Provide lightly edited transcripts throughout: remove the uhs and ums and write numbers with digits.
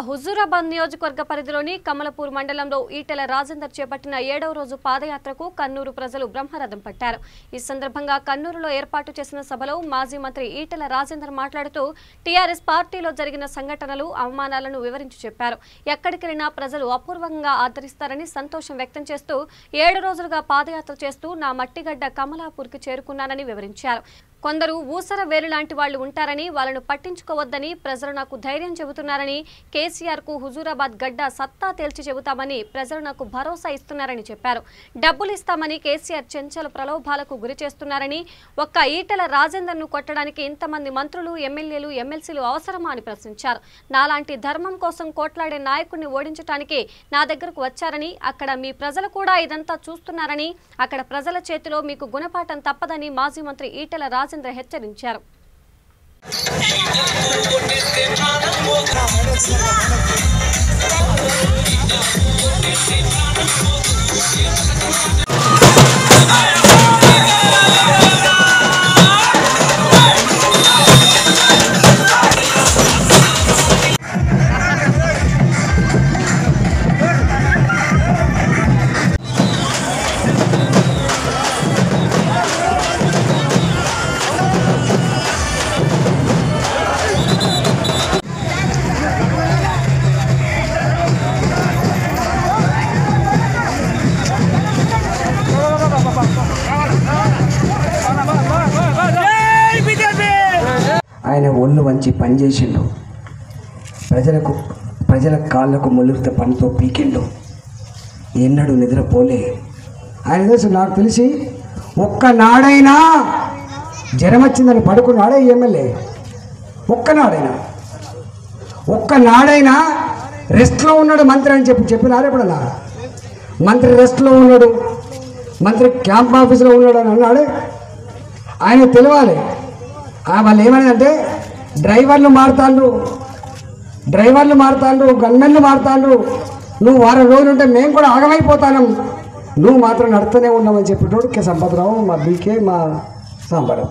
హుజూరాబాద్ నియోజకవర్గ పరిధిలోని కమలపూర్ మండలంలో ఈటెల రాజేందర్ చేపట్టిన 7వ రోజు పాదయాత్రకు కన్నూరు ప్రజలు బ్రహ్మరథం పట్టారు. ఈ సందర్భంగా కన్నూరులో ఏర్పాటు చేసిన సభలో మాజీ మంత్రి ఈటెల రాజేందర్ మాట్లాడుతూ టీఆర్ఎస్ పార్టీలో జరిగిన సంఘటనలు, అవమానాలను వివరించి చెప్పారు. ఎక్కడికెళ్లినా ప్రజలు అపూర్వంగా ఆదరిస్తారని సంతోషం వ్యక్తం చేస్తూ 7 రోజులుగా పాదయాత్ర చేస్తూ నా మట్టిగడ్డ కమలాపూర్కి చేరుకున్నానని వివరించారు. కొందరు ఊసర వేలు లాంటి వాళ్లు ఉంటారని వాళ్ళను పట్టించుకోవద్దని ప్రజలు నాకు ధైర్యం చెబుతున్నారని, కేసీఆర్ కు హుజూరాబాద్ గడ్డ సత్తా తేల్చి చెబుతామని ప్రజలు నాకు భరోసా ఇస్తున్నారని చెప్పారు. డబ్బులు ఇస్తామని కేసీఆర్ చెంచల ప్రలోభాలకు గురి చేస్తున్నారని, ఒక్క ఈటెల రాజేందర్ ను కొట్టడానికి ఇంతమంది మంత్రులు, ఎమ్మెల్యేలు, ఎమ్మెల్సీలు అవసరమా అని ప్రశ్నించారు. నాలాంటి ధర్మం కోసం కోట్లాడే నాయకుడిని ఓడించడానికి నా దగ్గరకు వచ్చారని, అక్కడ మీ ప్రజలు కూడా ఇదంతా చూస్తున్నారని, అక్కడ ప్రజల చేతిలో మీకు గుణపాఠం తప్పదని మాజీ మంత్రి ఈటెల రాజేందర్ హెచ్చరించారు. ఆయన ఒళ్ళు వంచి పనిచేసిండు. ప్రజల కాళ్ళకు ముళ్ళుతో పనితో పీకిండు. ఎన్నడూ నిద్రపోలే. ఆయన తెలుసు, నాకు తెలిసి ఒక్కనాడైనా జ్వరం వచ్చిందని పడుకున్నాడే ఎమ్మెల్యే. ఒక్కనాడైనా రెస్ట్లో ఉన్నాడు మంత్రి అని చెప్పినారు ఎప్పుడన్నా? మంత్రి రెస్ట్లో ఉన్నాడు, మంత్రి క్యాంప్ ఆఫీస్లో ఉన్నాడు అని అన్నాడే. ఆయన తెలియాలి. వాళ్ళు ఏమనేదంటే డ్రైవర్లు మారుతాండ్రు, గన్మెన్లు మారుతాండ్రు, నువ్వు వారం రోజులు ఉంటే మేము కూడా ఆగమైపోతాను, నువ్వు మాత్రం నడుతూనే ఉన్నామని చెప్పేటోడు కే సంపత్రావు, మా బీకే, మా సాంబరావు.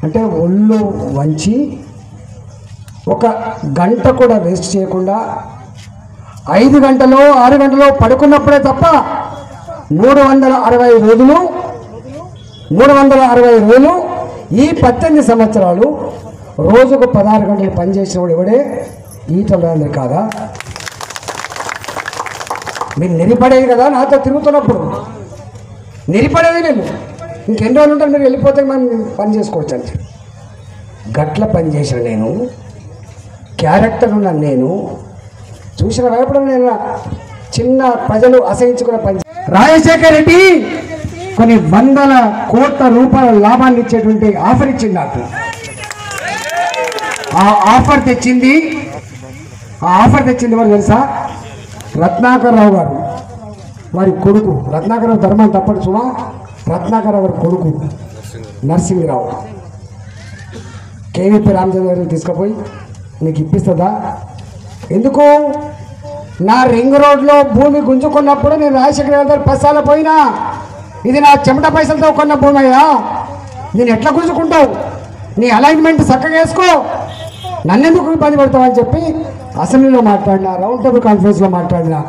అంటే ఒళ్ళు వంచి ఒక గంట కూడా వేస్ట్ చేయకుండా 5 గంటలో 6 గంటలో పడుకున్నప్పుడే తప్ప 360 రోజులు ఈ 18 సంవత్సరాలు రోజుకు 16 గంటలు పనిచేసిన వాడు ఎవడే? ఈటెల రాజేందర్ కాదా? మీరు నిరిపడేది కదా నాతో తిరుగుతున్నప్పుడు, నిరిపడేది నేను. ఇంకెన్ని రోజులు ఉంటాను, మీరు వెళ్ళిపోతే మనం పని చేసుకోవచ్చు అంటే. గట్ల పని చేసిన నేను, క్యారెక్టర్ ఉన్నాను నేను, చూసిన వైపు నేను చిన్న ప్రజలు అసహించుకున్న పని. రాజశేఖర్ రెడ్డి కొన్ని 100 కోట్ల రూపాయల లాభాన్ని ఇచ్చేటువంటి ఆఫర్ ఇచ్చింది నాకు. ఆ ఆఫర్ తెచ్చింది ఎవరు తెలుసా? రత్నాకరరావు గారు, వారి కొడుకు. రత్నాకరరావు ధర్మం తప్పడు సుమా. రత్నాకరరావు గారి కొడుకు నరసింహరావు కేవీపీ రామచంద్ర గారిని తీసుకుపోయి నీకు ఇప్పిస్తుందా? ఎందుకు? నా రింగ్ రోడ్లో భూమి గుంజుకున్నప్పుడు నేను రాజశేఖర గారి పైసలు పోయినా, ఇది నా చెమట పైసలతో కొన్న భూమి అయ్యా, నేను ఎట్లా గుంజుకుంటావు? నీ అలైన్మెంట్ చక్కగా వేసుకో, నన్నెందుకు ఇబ్బంది పెడతావు అని చెప్పి అసెంబ్లీలో మాట్లాడినా, రౌండ్ టేబుల్ కాన్ఫరెన్స్లో మాట్లాడినా.